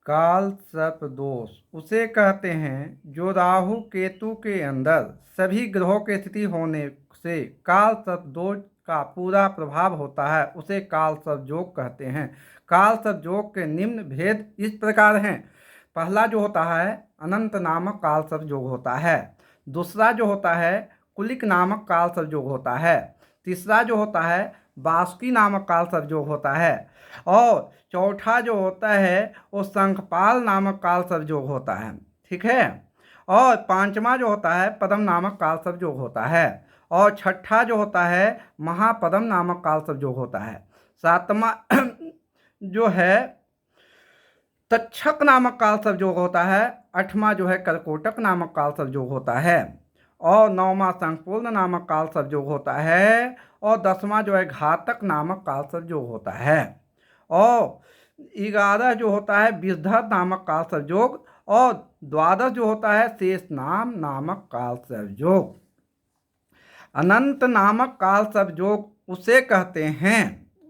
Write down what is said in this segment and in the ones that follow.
काल सर्प दोष उसे कहते हैं जो राहु केतु के अंदर सभी ग्रहों की स्थिति होने से काल सर्प दोष का पूरा प्रभाव होता है, उसे काल सर्प योग कहते हैं। काल सर्प योग के निम्न भेद इस प्रकार हैं। पहला जो होता है अनंत नामक काल सर्प योग होता है। दूसरा जो होता है कुलिक नामक काल सर्प योग होता है। तीसरा जो होता है बासुकी नामक काल सर्प योग होता है। और चौथा जो होता है वो शंखपाल नामक काल सर्प योग होता है। ठीक है। और पांचवा जो होता है पद्म नामक काल सर्प योग होता है। और छठा जो होता है महापद्म नामक काल सर्प योग होता है। सातवां जो है तक्षक नामक काल सर्प योग होता है। आठवां जो है कर्कोटक नामक काल सर्प योग होता है। और नौवां संपूर्ण नामक काल सर्प योग होता है। और 10वां जो है घातक नामक काल सर्प योग होता है। और 11 जो होता है विषधर नामक काल सर्प योग। और 12 जो होता है शेष नाम नामक काल सर्प योग। अनंत नामक काल सर्प योग उसे कहते हैं,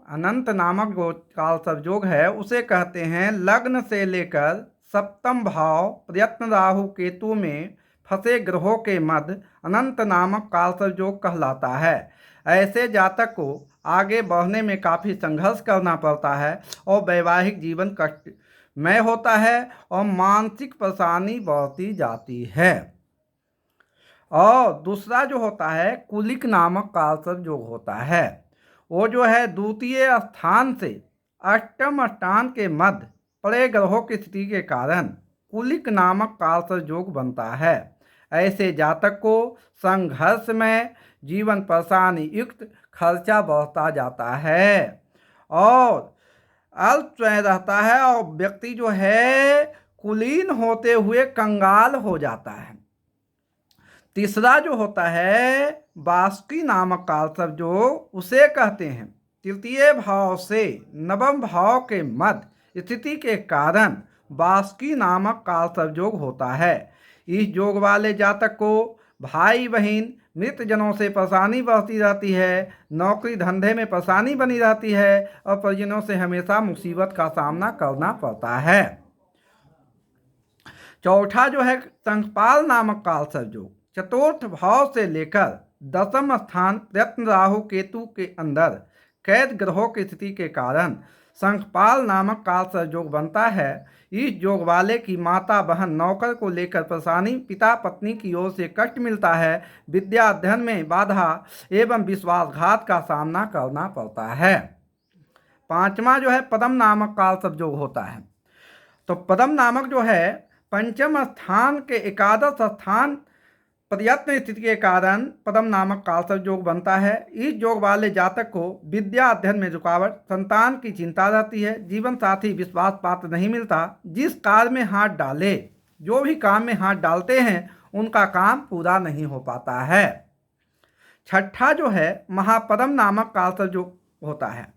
अनंत नामक जो काल सर्प योग है उसे कहते हैं लग्न से लेकर सप्तम भाव प्रयत्न राहु केतु में फंसे ग्रहों के मध्य अनंत नामक काल सर्प योग कहलाता है। ऐसे जातक को आगे बढ़ने में काफ़ी संघर्ष करना पड़ता है और वैवाहिक जीवन कष्टमय होता है और मानसिक परेशानी बढ़ती जाती है। और दूसरा जो होता है कुलिक नामक काल सर्प योग होता है। वो जो है द्वितीय स्थान से अष्टम स्थान के मध्य पड़े ग्रहों की स्थिति के कारण कुलिक नामक काल सर्प योग बनता है। ऐसे जातक को संघर्ष में जीवन परेशानी युक्त खर्चा बढ़ता जाता है और अल्पसमय रहता है और व्यक्ति जो है कुलीन होते हुए कंगाल हो जाता है। तीसरा जो होता है बासुकी नामक काल सर्प योग उसे कहते हैं तृतीय भाव से नवम भाव के मध्य स्थिति के कारण बासुकी नामक काल सर्प योग होता है। इस योग वाले जातक को भाई बहन मृत जनों से परेशानी बढ़ती रहती है, नौकरी धंधे में परेशानी बनी रहती है और परिजनों से हमेशा मुसीबत का सामना करना पड़ता है। चौथा जो है शंखपाल नामक काल सर्प योग चतुर्थ भाव से लेकर 10वां स्थान प्रयत्न राहु केतु के अंदर कैद ग्रहों की स्थिति के कारण शंखपाल नामक काल सर्प योग बनता है। इस योग वाले की माता बहन नौकर को लेकर परेशानी, पिता पत्नी की ओर से कष्ट मिलता है, विद्या अध्ययन में बाधा एवं विश्वासघात का सामना करना पड़ता है। पांचवा जो है पद्म नामक काल सर्प योग होता है। तो पद्म नामक जो है पंचम स्थान के एकादश स्थान प्रयत्न स्थिति के कारण पद्म नामक काल सर्प योग बनता है। इस योग वाले जातक को विद्या अध्ययन में रुकावट, संतान की चिंता रहती है, जीवन साथी विश्वास पात्र नहीं मिलता, जिस कार्य में हाथ डाले, जो भी काम में हाथ डालते हैं उनका काम पूरा नहीं हो पाता है। छठा जो है महापद्म नामक काल सर्प योग होता है।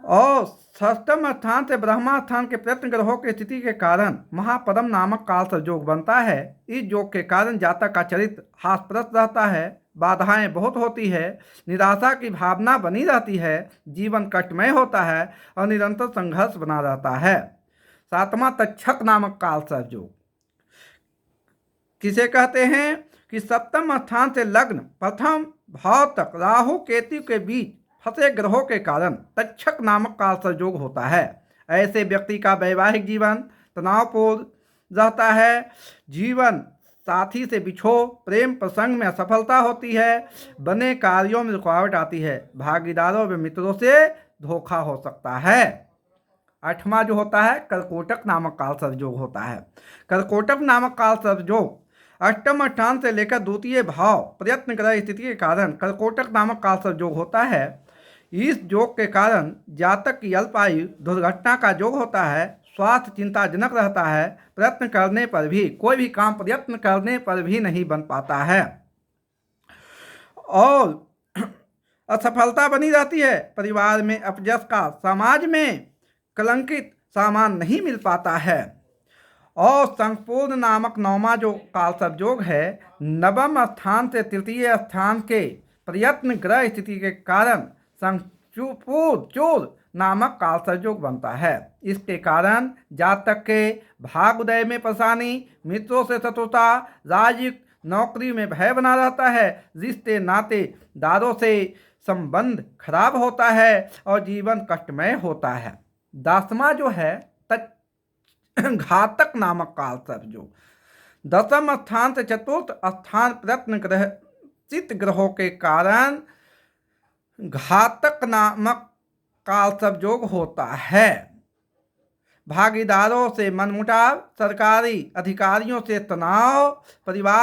और षष्ठम स्थान से ब्रह्मा स्थान के प्रयत्न ग्रहों की स्थिति के कारण महापद्म नामक काल सर्प योग बनता है। इस योग के कारण जातक का चरित्र हास्यप्रद रहता है, बाधाएं बहुत होती है, निराशा की भावना बनी रहती है, जीवन कष्टमय होता है और निरंतर संघर्ष बना रहता है। सातवां तक्षक नामक काल सर्प योग किसे कहते हैं कि सप्तम स्थान से लग्न प्रथम भाव तक राहु केतु के बीच फंसे ग्रहों के कारण तक्षक नामक काल सर्प योग होता है। ऐसे व्यक्ति का वैवाहिक जीवन तनावपूर्ण रहता है, जीवन साथी से बिछो, प्रेम प्रसंग में असफलता होती है, बने कार्यों में रुकावट आती है, भागीदारों व मित्रों से धोखा हो सकता है। आठवां जो होता है कर्कोटक नामक काल सर्प योग होता है। कर्कोटक नामक काल सर्प योग अष्टम स्थान से लेकर द्वितीय भाव प्रयत्न ग्रह स्थिति के कारण कर्कोटक नामक काल सर्प योग होता है। इस योग के कारण जातक की अल्पायु, दुर्घटना का योग होता है, स्वास्थ्य चिंताजनक रहता है, प्रयत्न करने पर भी कोई भी काम प्रयत्न करने पर भी नहीं बन पाता है और असफलता बनी रहती है, परिवार में अपजस का, समाज में कलंकित सामान नहीं मिल पाता है। और संपूर्ण नामक नौवां जो काल सर्प योग है नवम स्थान से तृतीय स्थान के प्रयत्न ग्रह स्थिति के कारण चोर नामक काल संयोग बनता है। इसके कारण जातक के भाग्योदय में परेशानी, मित्रों से शत्रुता, राजयुक्त नौकरी में भय बना रहता है, रिश्ते नातेदारों से संबंध खराब होता है और जीवन कष्टमय होता है। 10वां जो है घातक नामक काल संयोग। 10वें स्थान से चतुर्थ स्थान प्रत्न ग्रह चित्त ग्रहों के कारण घातक नामक काल संयोग होता है। भागीदारों से मनमुटाव, सरकारी अधिकारियों से तनाव, परिवार